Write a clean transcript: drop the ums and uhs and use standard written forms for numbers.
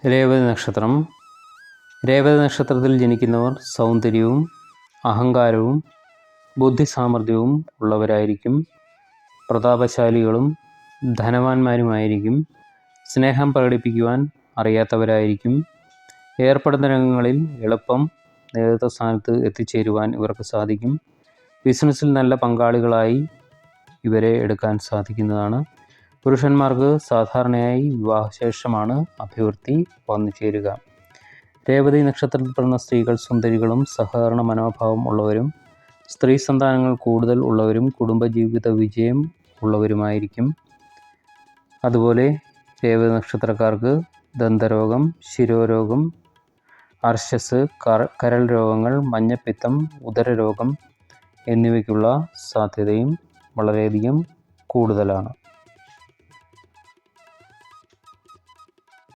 രേവതി നക്ഷത്രം. രേവതി നക്ഷത്രത്തിൽ ജനിക്കുന്നവർ സൗന്ദര്യവും അഹങ്കാരവും ബുദ്ധിസാമർഥ്യവും ഉള്ളവരായിരിക്കും. പ്രതാപശാലികളും ധനവാന്മാരുമായിരിക്കും. സ്നേഹം പ്രകടിപ്പിക്കുവാൻ അറിയാത്തവരായിരിക്കും. ഏർപ്പെടുന്ന രംഗങ്ങളിൽ എളുപ്പം നേതൃത്വ സ്ഥാനത്ത് എത്തിച്ചേരുവാൻ ഇവർക്ക് സാധിക്കും. ബിസിനസ്സിൽ നല്ല പങ്കാളികളായി ഇവരെ എടുക്കാൻ സാധിക്കുന്നതാണ്. പുരുഷന്മാർക്ക് സാധാരണയായി വിവാഹശേഷമാണ് അഭിവൃദ്ധി വന്നു ചേരുക. രേവതി നക്ഷത്രത്തിൽ പിറന്ന സ്ത്രീകൾ സുന്ദരികളും സഹകരണ മനോഭാവം ഉള്ളവരും സ്ത്രീ സന്താനങ്ങൾ കൂടുതൽ ഉള്ളവരും കുടുംബജീവിത വിജയം ഉള്ളവരുമായിരിക്കും. അതുപോലെ രേവതി നക്ഷത്രക്കാർക്ക് ദന്തരോഗം, ശിരോരോഗം, അർശസ്, കരൾ രോഗങ്ങൾ, മഞ്ഞപ്പിത്തം, ഉദരരോഗം എന്നിവയ്ക്കുള്ള സാധ്യതയും വളരെയധികം കൂടുതലാണ്.